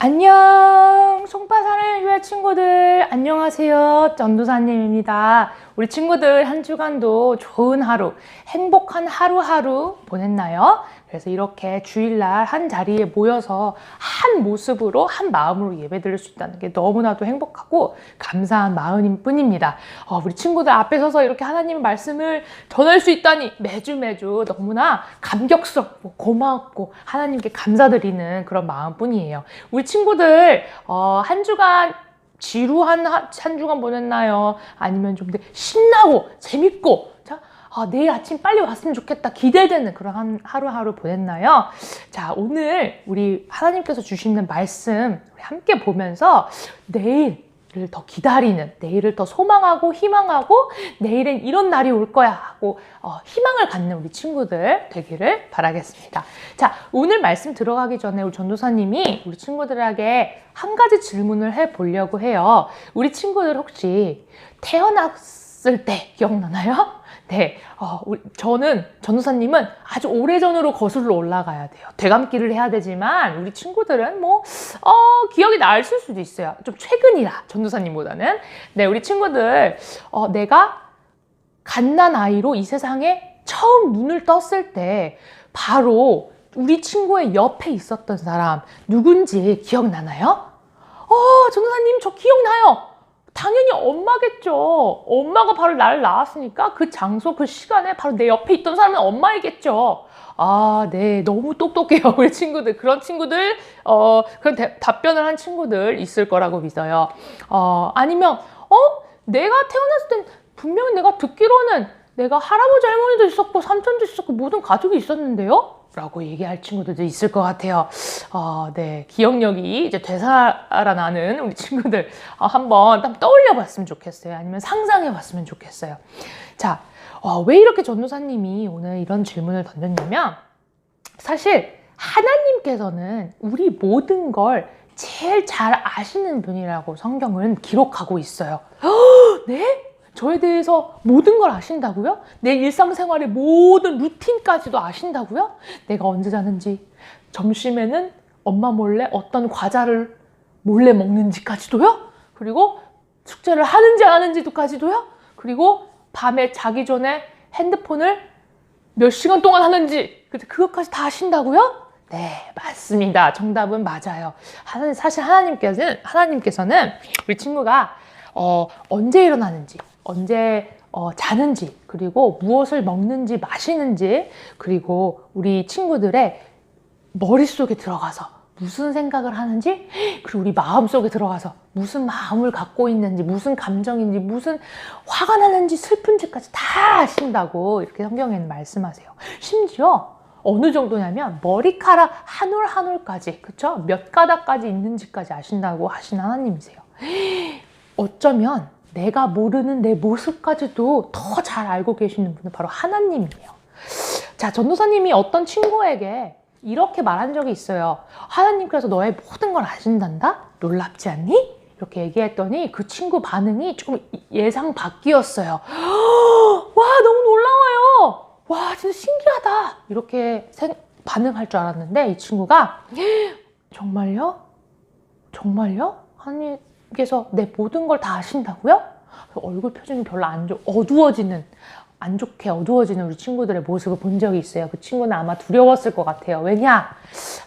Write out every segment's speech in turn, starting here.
안녕, 송파산을 위한 친구들, 안녕하세요. 전도사님입니다. 우리 친구들 한 주간도 좋은 하루, 행복한 하루하루 보냈나요? 그래서 이렇게 주일날 한 자리에 모여서 한 모습으로, 한 마음으로 예배드릴 수 있다는 게 너무나도 행복하고 감사한 마음일 뿐입니다. 우리 친구들 앞에 서서 이렇게 하나님의 말씀을 전할 수 있다니 매주 너무나 감격스럽고 고맙고 하나님께 감사드리는 그런 마음뿐이에요. 우리 친구들 한 주간 지루한 한 주간 보냈나요? 아니면 좀 신나고 재밌고 내일 아침 빨리 왔으면 좋겠다 기대되는 그런 하루하루 보냈나요? 자, 오늘 우리 하나님께서 주시는 말씀 우리 함께 보면서 내일을 더 기다리는, 내일을 더 소망하고 희망하고 내일엔 이런 날이 올 거야 하고 희망을 갖는 우리 친구들 되기를 바라겠습니다. 자, 오늘 말씀 들어가기 전에 우리 전도사님이 우리 친구들에게 한 가지 질문을 해보려고 해요. 우리 친구들 혹시 태어났을 때 기억나나요? 네, 저는 전도사님은 아주 오래전으로 거슬러 올라가야 돼요. 되감기를 해야 되지만 우리 친구들은 기억이 나실 수도 있어요. 좀 최근이라 전도사님보다는. 네, 우리 친구들 내가 갓난아이로 이 세상에 처음 눈을 떴을 때 바로 우리 친구의 옆에 있었던 사람 누군지 기억나나요? 전도사님 저 기억나요. 당연히 엄마겠죠. 엄마가 바로 나를 낳았으니까 그 장소, 그 시간에 바로 내 옆에 있던 사람은 엄마이겠죠. 네. 너무 똑똑해요. 우리 친구들. 그런 친구들, 그런 답변을 한 친구들 있을 거라고 믿어요. 아니면, 내가 태어났을 땐 분명히 내가 듣기로는 내가 할아버지, 할머니도 있었고, 삼촌도 있었고, 모든 가족이 있었는데요? 라고 얘기할 친구들도 있을 것 같아요. 네. 기억력이 이제 되살아나는 우리 친구들 한번 떠올려 봤으면 좋겠어요. 아니면 상상해 봤으면 좋겠어요. 자, 왜 이렇게 전도사님이 오늘 이런 질문을 던졌냐면 사실 하나님께서는 우리 모든 걸 제일 잘 아시는 분이라고 성경은 기록하고 있어요. 네? 저에 대해서 모든 걸 아신다고요? 내 일상생활의 모든 루틴까지도 아신다고요? 내가 언제 자는지, 점심에는 엄마 몰래 어떤 과자를 몰래 먹는지까지도요? 그리고 숙제를 하는지 안 하는지도까지도요? 그리고 밤에 자기 전에 핸드폰을 몇 시간 동안 하는지 그것까지 다 아신다고요? 네, 맞습니다. 정답은 맞아요. 사실 하나님께서는 우리 친구가 언제 일어나는지, 언제 자는지, 그리고 무엇을 먹는지 마시는지, 그리고 우리 친구들의 머릿속에 들어가서 무슨 생각을 하는지, 그리고 우리 마음속에 들어가서 무슨 마음을 갖고 있는지, 무슨 감정인지, 무슨 화가 나는지 슬픈지까지 다 아신다고 이렇게 성경에는 말씀하세요. 심지어 어느 정도냐면 머리카락 한 올 한 올까지, 그쵸? 몇 가닥까지 있는지까지 아신다고 하신 하나님이세요. 어쩌면 내가 모르는 내 모습까지도 더 잘 알고 계시는 분은 바로 하나님이에요. 자, 전도사님이 어떤 친구에게 이렇게 말한 적이 있어요. 하나님께서 너의 모든 걸 아신단다? 놀랍지 않니? 이렇게 얘기했더니 그 친구 반응이 조금 예상 밖이었어요. 와, 너무 놀라워요. 와, 진짜 신기하다. 이렇게 반응할 줄 알았는데 이 친구가 정말요? 정말요? 하나님께서 내 모든 걸 다 아신다고요? 얼굴 표정이 별로 안 좋게 어두워지는 우리 친구들의 모습을 본 적이 있어요. 그 친구는 아마 두려웠을 것 같아요. 왜냐?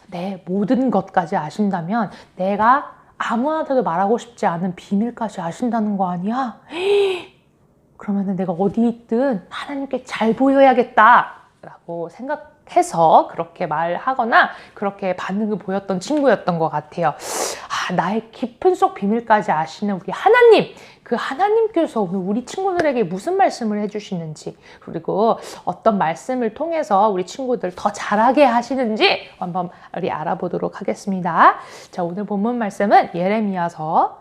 내 모든 것까지 아신다면 내가 아무한테도 말하고 싶지 않은 비밀까지 아신다는 거 아니야? 그러면 내가 어디 있든 하나님께 잘 보여야겠다 라고 생각해서 그렇게 말하거나 그렇게 반응을 보였던 친구였던 것 같아요. 나의 깊은 속 비밀까지 아시는 우리 하나님, 그 하나님께서 오늘 우리 친구들에게 무슨 말씀을 해주시는지, 그리고 어떤 말씀을 통해서 우리 친구들 더 잘하게 하시는지 한번 우리 알아보도록 하겠습니다. 자, 오늘 본문 말씀은 예레미야서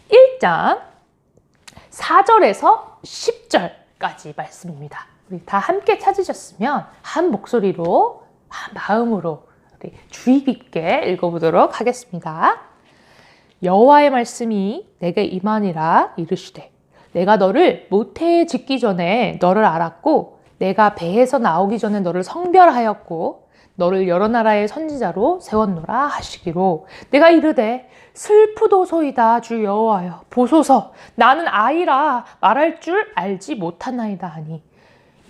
1장 4절에서 10절까지 말씀입니다. 우리 다 함께 찾으셨으면 한 목소리로, 한 마음으로 주의 깊게 읽어보도록 하겠습니다. 여호와의 말씀이 내게 임하니라 이르시되 내가 너를 모태에 짓기 전에 너를 알았고 내가 배에서 나오기 전에 너를 성별하였고 너를 여러 나라의 선지자로 세웠노라 하시기로 내가 이르되 슬프도소이다 주 여호와여 보소서 나는 아이라 말할 줄 알지 못하나이다 하니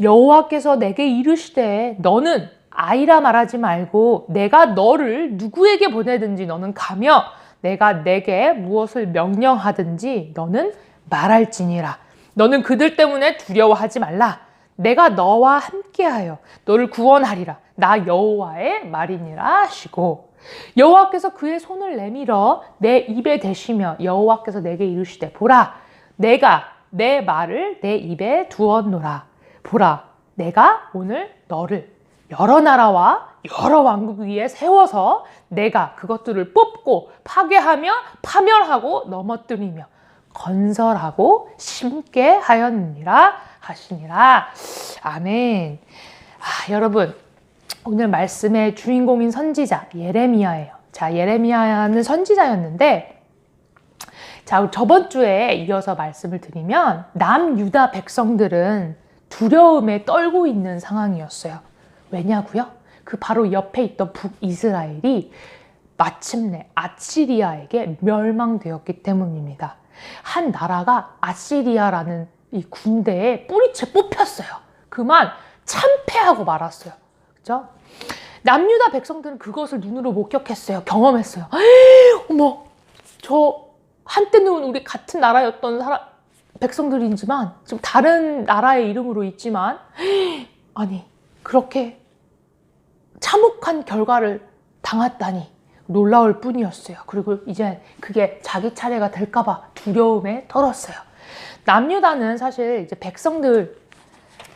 여호와께서 내게 이르시되 너는 아이라 말하지 말고 내가 너를 누구에게 보내든지 너는 가며 내가 내게 무엇을 명령하든지 너는 말할지니라. 너는 그들 때문에 두려워하지 말라. 내가 너와 함께하여 너를 구원하리라. 나 여호와의 말이니라 하시고 여호와께서 그의 손을 내밀어 내 입에 대시며 여호와께서 내게 이르시되 보라 내가 내 말을 내 입에 두었노라. 보라 내가 오늘 너를 여러 나라와 여러 왕국 위에 세워서 내가 그것들을 뽑고 파괴하며 파멸하고 넘어뜨리며 건설하고 심게 하였느니라 하시니라. 아멘. 여러분 오늘 말씀의 주인공인 선지자 예레미야예요. 자, 예레미야는 선지자였는데 자, 저번 주에 이어서 말씀을 드리면 남유다 백성들은 두려움에 떨고 있는 상황이었어요. 왜냐고요? 그 바로 옆에 있던 북이스라엘이 마침내 아시리아에게 멸망되었기 때문입니다. 한 나라가 아시리아라는 이 군대에 뿌리채 뽑혔어요. 그만 참패하고 말았어요. 그죠? 남유다 백성들은 그것을 눈으로 목격했어요. 경험했어요. 어머, 저 한때는 우리 같은 나라였던 백성들이지만 지금 다른 나라의 이름으로 있지만 아니 그렇게 참혹한 결과를 당했다니 놀라울 뿐이었어요. 그리고 이제 그게 자기 차례가 될까봐 두려움에 떨었어요. 남유다는 사실 이제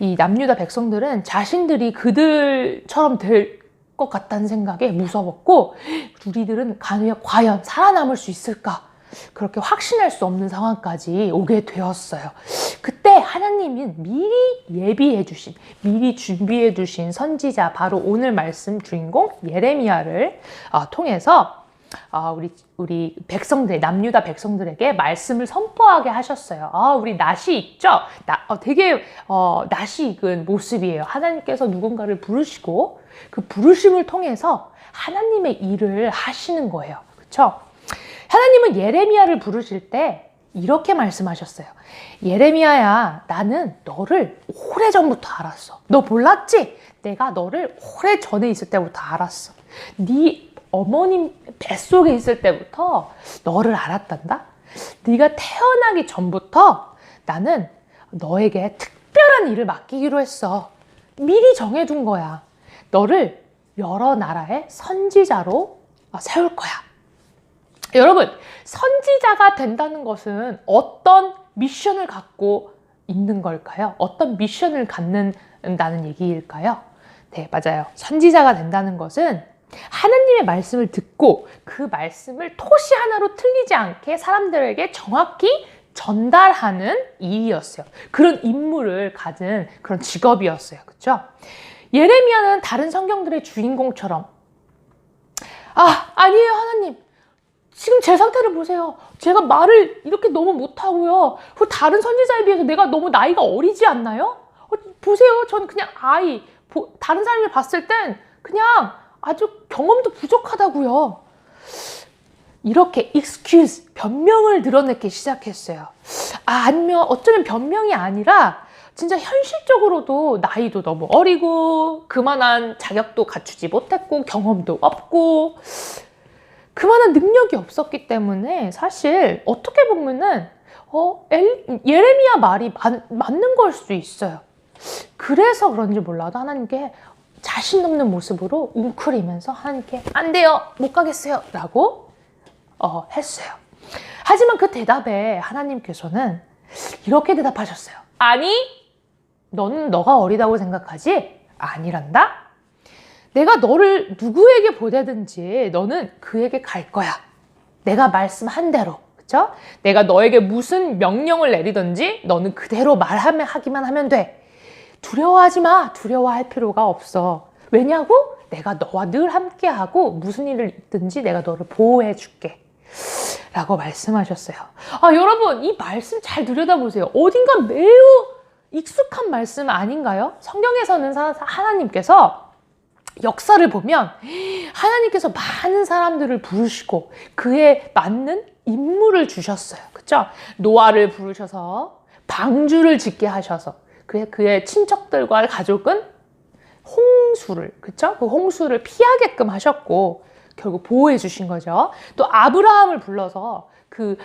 이 남유다 백성들은 자신들이 그들처럼 될 것 같다는 생각에 무서웠고 우리들은 과연 살아남을 수 있을까? 그렇게 확신할 수 없는 상황까지 오게 되었어요. 그때 하나님은 미리 준비해 주신 선지자 바로 오늘 말씀 주인공 예레미야를 통해서 우리 백성들 남유다 백성들에게 말씀을 선포하게 하셨어요. 우리 낯이 있죠? 되게 낯이 익은 모습이에요. 하나님께서 누군가를 부르시고 그 부르심을 통해서 하나님의 일을 하시는 거예요. 그렇죠? 하나님은 예레미야를 부르실 때 이렇게 말씀하셨어요. 예레미야야, 나는 너를 오래전부터 알았어. 너 몰랐지? 내가 너를 오래전에 있을 때부터 알았어. 네 어머님 뱃속에 있을 때부터 너를 알았단다. 네가 태어나기 전부터 나는 너에게 특별한 일을 맡기기로 했어. 미리 정해둔 거야. 너를 여러 나라의 선지자로 세울 거야. 여러분, 선지자가 된다는 것은 어떤 미션을 갖고 있는 걸까요? 어떤 미션을 갖는다는 얘기일까요? 네, 맞아요. 선지자가 된다는 것은 하나님의 말씀을 듣고 그 말씀을 토시 하나로 틀리지 않게 사람들에게 정확히 전달하는 일이었어요. 그런 임무를 가진 그런 직업이었어요. 그렇죠? 예레미야는 다른 성경들의 주인공처럼 아니에요 하나님. 지금 제 상태를 보세요. 제가 말을 이렇게 너무 못하고요. 다른 선지자에 비해서 내가 너무 나이가 어리지 않나요? 보세요. 저는 그냥 아이. 다른 사람이 봤을 땐 그냥 아주 경험도 부족하다고요. 이렇게 excuse, 변명을 늘어내기 시작했어요. 아니면 어쩌면 변명이 아니라 진짜 현실적으로도 나이도 너무 어리고 그만한 자격도 갖추지 못했고 경험도 없고 그만한 능력이 없었기 때문에 사실 어떻게 보면은 예레미야 말이 맞는 걸 수도 있어요. 그래서 그런지 몰라도 하나님께 자신 없는 모습으로 웅크리면서 하나님께 안 돼요, 못 가겠어요 라고 했어요. 하지만 그 대답에 하나님께서는 이렇게 대답하셨어요. 아니, 너는 너가 어리다고 생각하지? 아니란다. 내가 너를 누구에게 보내든지 너는 그에게 갈 거야. 내가 말씀한 대로. 그쵸? 내가 너에게 무슨 명령을 내리든지 너는 그대로 하기만 하면 돼. 두려워하지 마. 두려워할 필요가 없어. 왜냐고? 내가 너와 늘 함께하고 무슨 일을 있든지 내가 너를 보호해 줄게. 라고 말씀하셨어요. 여러분, 이 말씀 잘 들여다보세요. 어딘가 매우 익숙한 말씀 아닌가요? 성경에서는 하나님께서 역사를 보면 하나님께서 많은 사람들을 부르시고 그에 맞는 인물을 주셨어요. 그쵸? 노아를 부르셔서 방주를 짓게 하셔서 그의 친척들과 가족은 홍수를, 그쵸? 그 홍수를 피하게끔 하셨고 결국 보호해 주신 거죠. 또 아브라함을 불러서 그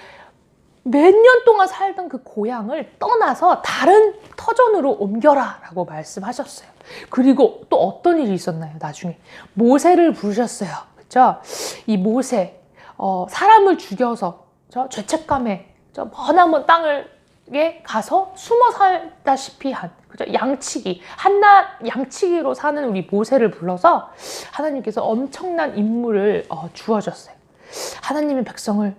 몇 년 동안 살던 그 고향을 떠나서 다른 터전으로 옮겨라 라고 말씀하셨어요. 그리고 또 어떤 일이 있었나요? 나중에 모세를 부르셨어요. 그쵸? 이 모세, 사람을 죽여서 죄책감에 머나먼 땅에 가서 숨어 살다시피 한, 그죠? 한낱 양치기로 사는 우리 모세를 불러서 하나님께서 엄청난 임무를 주어졌어요. 하나님의 백성을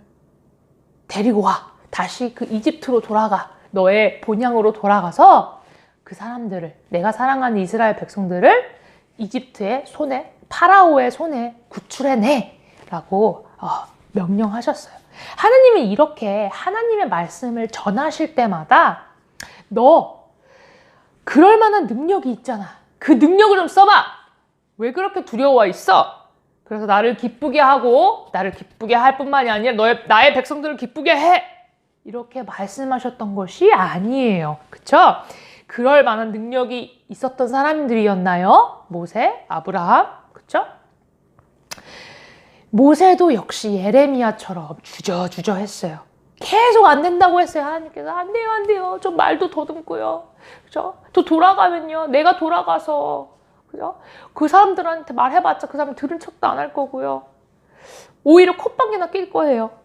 데리고 와. 다시 그 이집트로 돌아가. 너의 본향으로 돌아가서 그 사람들을, 내가 사랑하는 이스라엘 백성들을 이집트의 손에, 파라오의 손에 구출해내 라고 명령하셨어요. 하나님은 이렇게 하나님의 말씀을 전하실 때마다 너 그럴 만한 능력이 있잖아. 그 능력을 좀 써봐. 왜 그렇게 두려워 있어? 그래서 나를 기쁘게 하고 나를 기쁘게 할 뿐만이 아니라 나의 백성들을 기쁘게 해. 이렇게 말씀하셨던 것이 아니에요. 그쵸? 그럴 만한 능력이 있었던 사람들이었나요? 모세, 아브라함, 그쵸? 모세도 역시 예레미야처럼 주저주저 했어요. 계속 안 된다고 했어요. 하나님께서 안 돼요, 안 돼요. 좀 말도 더듬고요. 그죠? 또 돌아가면요. 내가 돌아가서, 그죠? 그 사람들한테 말해봤자 그 사람 들은 척도 안 할 거고요. 오히려 콧방귀나 낄 거예요.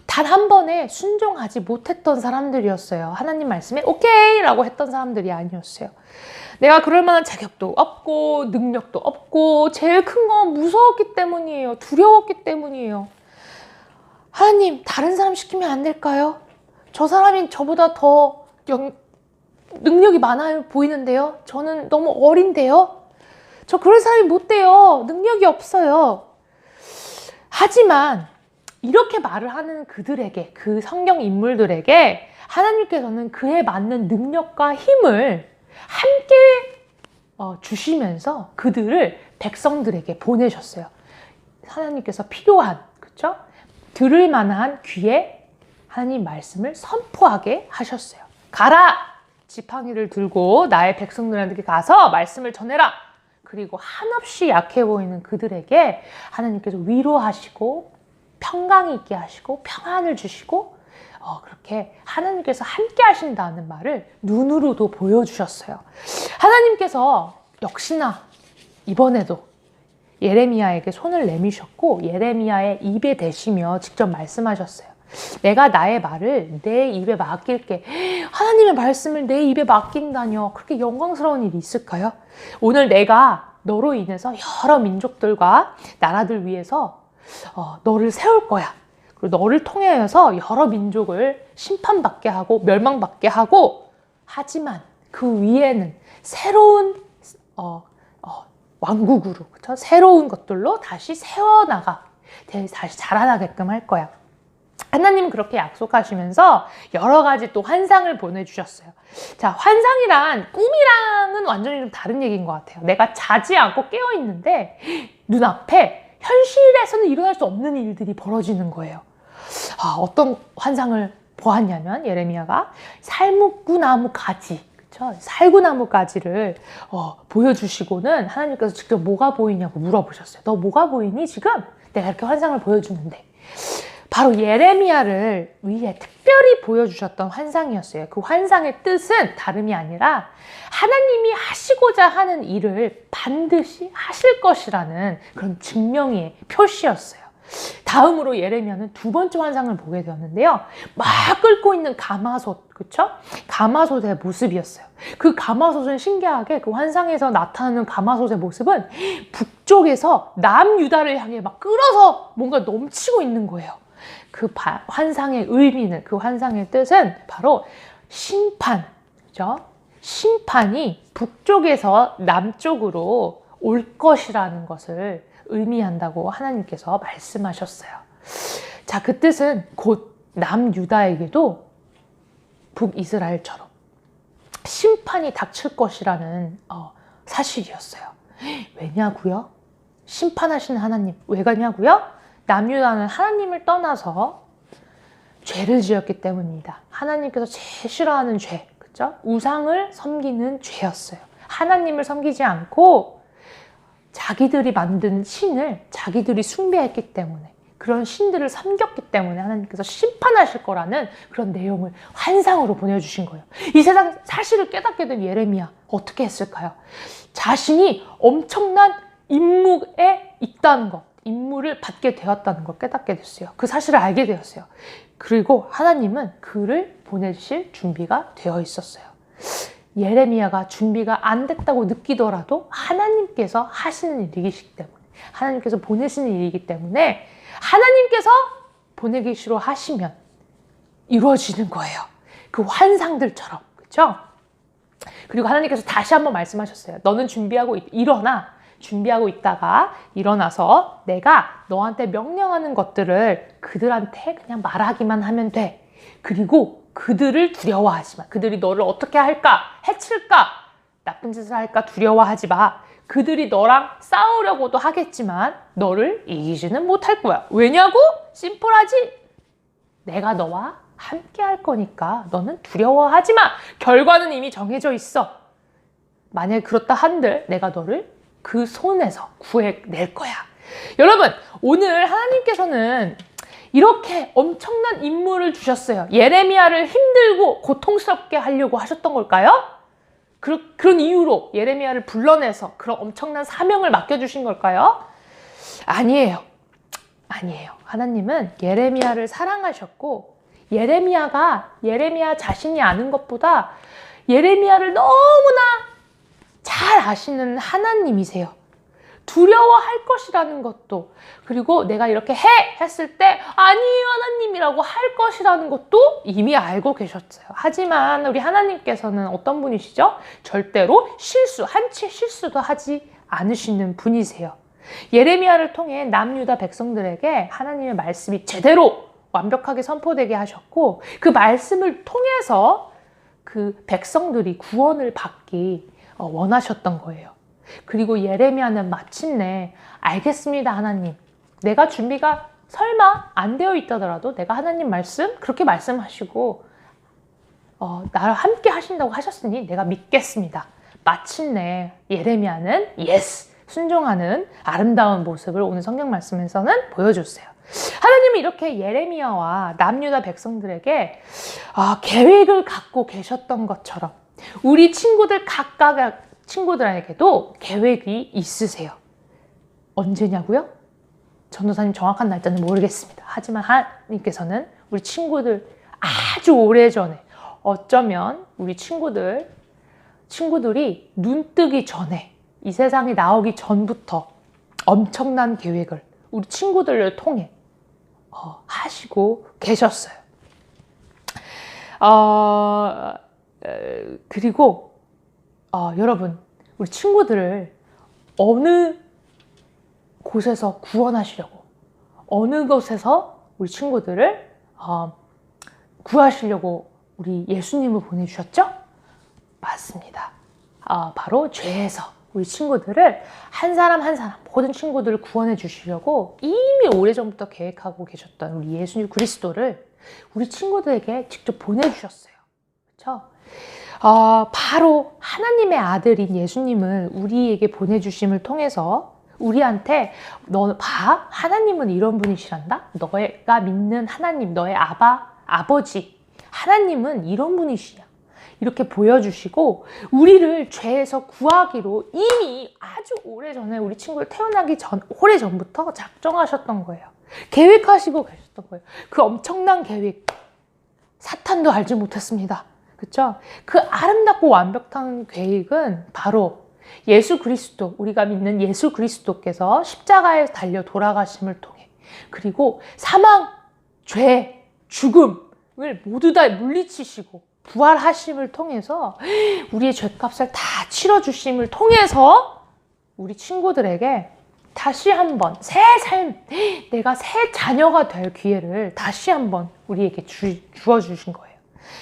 단 한 번에 순종하지 못했던 사람들이었어요. 하나님 말씀에 오케이 라고 했던 사람들이 아니었어요. 내가 그럴 만한 자격도 없고 능력도 없고 제일 큰 건 무서웠기 때문이에요. 두려웠기 때문이에요. 하나님 다른 사람 시키면 안 될까요? 저 사람이 저보다 더 능력이 많아 보이는데요. 저는 너무 어린데요. 저 그럴 사람이 못 돼요. 능력이 없어요. 하지만 이렇게 말을 하는 그들에게, 그 성경 인물들에게 하나님께서는 그에 맞는 능력과 힘을 함께 주시면서 그들을 백성들에게 보내셨어요. 하나님께서 필요한, 그쵸? 들을 만한 귀에 하나님 말씀을 선포하게 하셨어요. 가라! 지팡이를 들고 나의 백성들한테 가서 말씀을 전해라! 그리고 한없이 약해 보이는 그들에게 하나님께서 위로하시고 평강이 있게 하시고 평안을 주시고 그렇게 하나님께서 함께 하신다는 말을 눈으로도 보여주셨어요. 하나님께서 역시나 이번에도 예레미야에게 손을 내미셨고 예레미야의 입에 대시며 직접 말씀하셨어요. 내가 나의 말을 내 입에 맡길게. 하나님의 말씀을 내 입에 맡긴다뇨. 그렇게 영광스러운 일이 있을까요? 오늘 내가 너로 인해서 여러 민족들과 나라들 위해서 너를 세울 거야. 그리고 너를 통해서 여러 민족을 심판받게 하고 멸망받게 하고, 하지만 그 위에는 새로운 왕국으로, 그쵸? 새로운 것들로 다시 세워나가, 다시 자라나게끔 할 거야. 하나님은 그렇게 약속하시면서 여러 가지 또 환상을 보내주셨어요. 자, 환상이란 꿈이랑은 완전히 좀 다른 얘기인 것 같아요. 내가 자지 않고 깨어있는데 눈앞에 현실에서는 일어날 수 없는 일들이 벌어지는 거예요. 어떤 환상을 보았냐면 예레미야가 살구나무 가지, 그쵸? 살구나무 가지를 보여주시고는 하나님께서 직접 뭐가 보이냐고 물어보셨어요. 너 뭐가 보이니 지금? 내가 이렇게 환상을 보여주는데. 바로 예레미야를 위해 특별히 보여주셨던 환상이었어요. 그 환상의 뜻은 다름이 아니라 하나님이 하시고자 하는 일을 반드시 하실 것이라는 그런 증명의 표시였어요. 다음으로 예레미야는 두 번째 환상을 보게 되었는데요. 막 끓고 있는 가마솥, 그쵸? 가마솥의 모습이었어요. 그 가마솥은 신기하게 그 환상에서 나타나는 가마솥의 모습은 북쪽에서 남유다를 향해 막 끓어서 뭔가 넘치고 있는 거예요. 그 환상의 의미는, 그 환상의 뜻은 바로 심판, 그죠? 심판이 북쪽에서 남쪽으로 올 것이라는 것을 의미한다고 하나님께서 말씀하셨어요. 자, 그 뜻은 곧 남유다에게도 북이스라엘처럼 심판이 닥칠 것이라는 사실이었어요. 왜냐고요? 심판하시는 하나님. 왜 가냐고요? 남유다는 하나님을 떠나서 죄를 지었기 때문입니다. 하나님께서 제일 싫어하는 죄, 그죠? 우상을 섬기는 죄였어요. 하나님을 섬기지 않고 자기들이 만든 신을 자기들이 숭배했기 때문에, 그런 신들을 섬겼기 때문에 하나님께서 심판하실 거라는 그런 내용을 환상으로 보내주신 거예요. 이 세상 사실을 깨닫게 된 예레미야, 어떻게 했을까요? 자신이 엄청난 임무에 있다는 것, 임무를 받게 되었다는 걸 깨닫게 됐어요. 그 사실을 알게 되었어요. 그리고 하나님은 그를 보내주실 준비가 되어 있었어요. 예레미야가 준비가 안 됐다고 느끼더라도 하나님께서 하시는 일이기 때문에, 하나님께서 보내시는 일이기 때문에 하나님께서 보내기시로 하시면 이루어지는 거예요. 그 환상들처럼. 그렇죠? 그리고 하나님께서 다시 한번 말씀하셨어요. 너는 일어나. 준비하고 있다가 일어나서 내가 너한테 명령하는 것들을 그들한테 그냥 말하기만 하면 돼. 그리고 그들을 두려워하지 마. 그들이 너를 어떻게 할까? 해칠까? 나쁜 짓을 할까? 두려워하지 마. 그들이 너랑 싸우려고도 하겠지만 너를 이기지는 못할 거야. 왜냐고? 심플하지? 내가 너와 함께 할 거니까 너는 두려워하지 마. 결과는 이미 정해져 있어. 만약 그렇다 한들 내가 너를 그 손에서 구해낼 거야. 여러분, 오늘 하나님께서는 이렇게 엄청난 임무를 주셨어요. 예레미야를 힘들고 고통스럽게 하려고 하셨던 걸까요? 그런 이유로 예레미야를 불러내서 그런 엄청난 사명을 맡겨주신 걸까요? 아니에요. 아니에요. 하나님은 예레미야를 사랑하셨고, 예레미야 자신이 아는 것보다 예레미야를 너무나 잘 아시는 하나님이세요. 두려워할 것이라는 것도, 그리고 내가 이렇게 했을 때 아니에요 하나님이라고 할 것이라는 것도 이미 알고 계셨어요. 하지만 우리 하나님께서는 어떤 분이시죠? 절대로 한치 실수도 하지 않으시는 분이세요. 예레미야를 통해 남유다 백성들에게 하나님의 말씀이 제대로 완벽하게 선포되게 하셨고, 그 말씀을 통해서 그 백성들이 구원을 받기 원하셨던 거예요. 그리고 예레미야는 마침내 알겠습니다 하나님, 내가 준비가 설마 안 되어 있다더라도 내가 하나님 말씀 그렇게 말씀하시고 나를 함께 하신다고 하셨으니 내가 믿겠습니다. 마침내 예레미야는 순종하는 아름다운 모습을 오늘 성경 말씀에서는 보여줬어요. 하나님은 이렇게 예레미야와 남유다 백성들에게 계획을 갖고 계셨던 것처럼 우리 친구들에게도 계획이 있으세요. 언제냐고요? 전도사님 정확한 날짜는 모르겠습니다. 하지만 하나님께서는 우리 친구들 아주 오래전에, 어쩌면 우리 친구들이 눈 뜨기 전에, 이 세상에 나오기 전부터 엄청난 계획을 우리 친구들을 통해 하시고 계셨어요. 그리고 여러분, 우리 친구들을 어느 곳에서 구원하시려고, 어느 곳에서 우리 친구들을 구하시려고 우리 예수님을 보내주셨죠? 맞습니다. 바로 죄에서 우리 친구들을 한 사람 한 사람, 모든 친구들을 구원해 주시려고 이미 오래전부터 계획하고 계셨던 우리 예수님 그리스도를 우리 친구들에게 직접 보내주셨어요. 그렇죠? 바로 하나님의 아들인 예수님을 우리에게 보내주심을 통해서 우리한테 하나님은 이런 분이시란다? 너가 믿는 하나님, 너의 아버지 하나님은 이런 분이시냐, 이렇게 보여주시고 우리를 죄에서 구하기로 이미 아주 오래전에 우리 친구를 태어나기 오래전부터 작정하셨던 거예요. 계획하시고 계셨던 거예요. 그 엄청난 계획, 사탄도 알지 못했습니다. 그렇죠? 그 아름답고 완벽한 계획은 바로 예수 그리스도, 우리가 믿는 예수 그리스도께서 십자가에 달려 돌아가심을 통해, 그리고 사망, 죄, 죽음을 모두 다 물리치시고 부활하심을 통해서 우리의 죄값을 다 치러주심을 통해서 우리 친구들에게 다시 한번 새 삶, 내가 새 자녀가 될 기회를 다시 한번 우리에게 주어주신 거예요.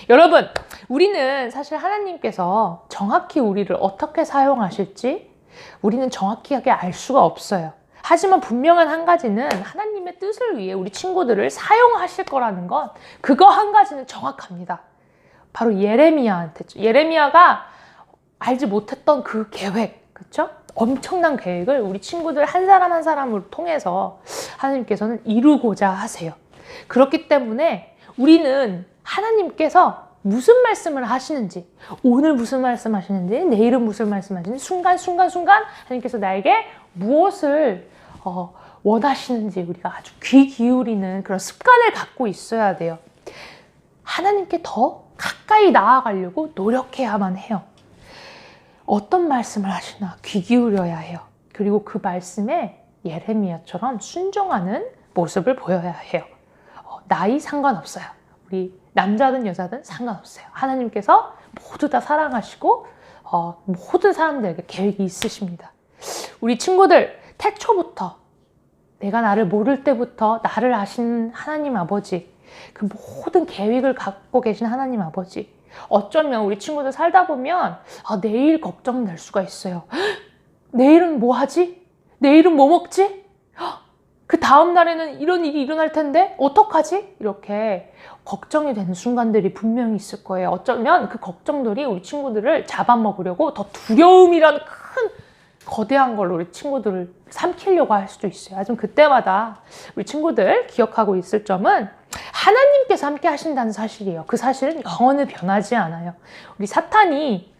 여러분, 우리는 사실 하나님께서 정확히 우리를 어떻게 사용하실지 우리는 정확하게 알 수가 없어요. 하지만 분명한 한 가지는 하나님의 뜻을 위해 우리 친구들을 사용하실 거라는 건 그거 한 가지는 정확합니다. 바로 예레미야가 알지 못했던 그 계획, 그렇죠? 엄청난 계획을 우리 친구들 한 사람 한 사람을 통해서 하나님께서는 이루고자 하세요. 그렇기 때문에 우리는 하나님께서 무슨 말씀을 하시는지, 오늘 무슨 말씀 하시는지, 내일은 무슨 말씀 하시는지, 순간 하나님께서 나에게 무엇을 원하시는지 우리가 아주 귀 기울이는 그런 습관을 갖고 있어야 돼요. 하나님께 더 가까이 나아가려고 노력해야만 해요. 어떤 말씀을 하시나 귀 기울여야 해요. 그리고 그 말씀에 예레미야처럼 순종하는 모습을 보여야 해요. 나이 상관없어요. 우리 남자든 여자든 상관없어요. 하나님께서 모두 다 사랑하시고 모든 사람들에게 계획이 있으십니다. 우리 친구들 태초부터 내가 나를 모를 때부터 나를 아시는 하나님 아버지, 그 모든 계획을 갖고 계신 하나님 아버지, 어쩌면 우리 친구들 살다 보면 내일 걱정될 수가 있어요. 내일은 뭐 하지? 내일은 뭐 먹지? 그 다음 날에는 이런 일이 일어날 텐데 어떡하지? 이렇게 걱정이 되는 순간들이 분명히 있을 거예요. 어쩌면 그 걱정들이 우리 친구들을 잡아먹으려고 더 두려움이라는 큰 거대한 걸로 우리 친구들을 삼키려고 할 수도 있어요. 하지만 그때마다 우리 친구들 기억하고 있을 점은 하나님께서 함께 하신다는 사실이에요. 그 사실은 영원히 변하지 않아요. 우리 사탄이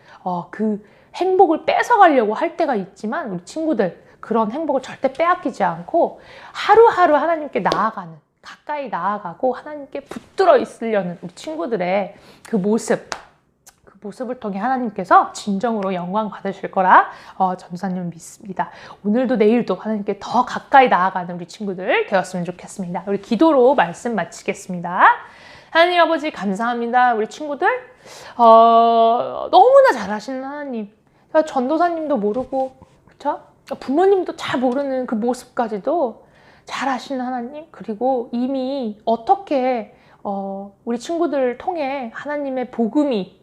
그 행복을 뺏어가려고 할 때가 있지만 우리 친구들 그런 행복을 절대 빼앗기지 않고 하루하루 하나님께 나아가는, 가까이 나아가고 하나님께 붙들어 있으려는 우리 친구들의 그 모습을 통해 하나님께서 진정으로 영광 받으실 거라 전도사님은 믿습니다. 오늘도 내일도 하나님께 더 가까이 나아가는 우리 친구들 되었으면 좋겠습니다. 우리 기도로 말씀 마치겠습니다. 하나님 아버지 감사합니다. 우리 친구들 너무나 잘하시는 하나님, 전도사님도 모르고 그렇죠? 부모님도 잘 모르는 그 모습까지도 잘 아시는 하나님, 그리고 이미 어떻게 우리 친구들을 통해 하나님의 복음이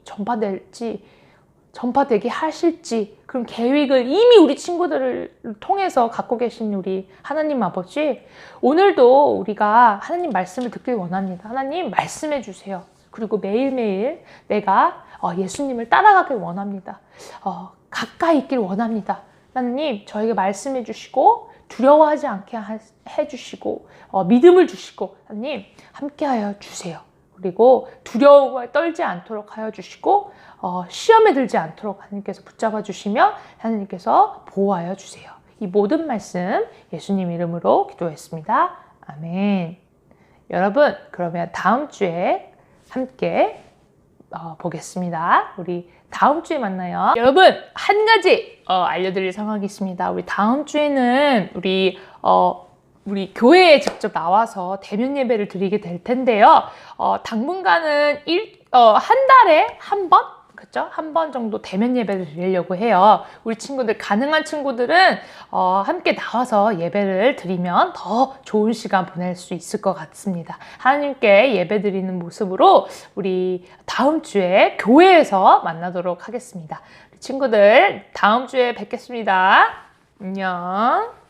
전파되게 하실지 그런 계획을 이미 우리 친구들을 통해서 갖고 계신 우리 하나님 아버지, 오늘도 우리가 하나님 말씀을 듣길 원합니다. 하나님 말씀해 주세요. 그리고 매일매일 내가 예수님을 따라가길 원합니다. 가까이 있길 원합니다. 하나님 저에게 말씀해 주시고 두려워하지 않게 해주시고 믿음을 주시고 하나님 함께하여 주세요. 그리고 두려움에 떨지 않도록 하여 주시고 시험에 들지 않도록 하나님께서 붙잡아 주시며 하나님께서 보호하여 주세요. 이 모든 말씀 예수님 이름으로 기도했습니다. 아멘. 여러분 그러면 다음 주에 함께 보겠습니다. 우리 다음 주에 만나요. 여러분 한 가지 알려드릴 상황이 있습니다. 우리 다음 주에는 우리 교회에 직접 나와서 대면 예배를 드리게 될 텐데요. 당분간은 한 달에 한 번? 그렇죠? 한 번 정도 대면 예배를 드리려고 해요. 우리 친구들, 가능한 친구들은 함께 나와서 예배를 드리면 더 좋은 시간 보낼 수 있을 것 같습니다. 하나님께 예배 드리는 모습으로 우리 다음 주에 교회에서 만나도록 하겠습니다. 친구들, 다음 주에 뵙겠습니다. 안녕.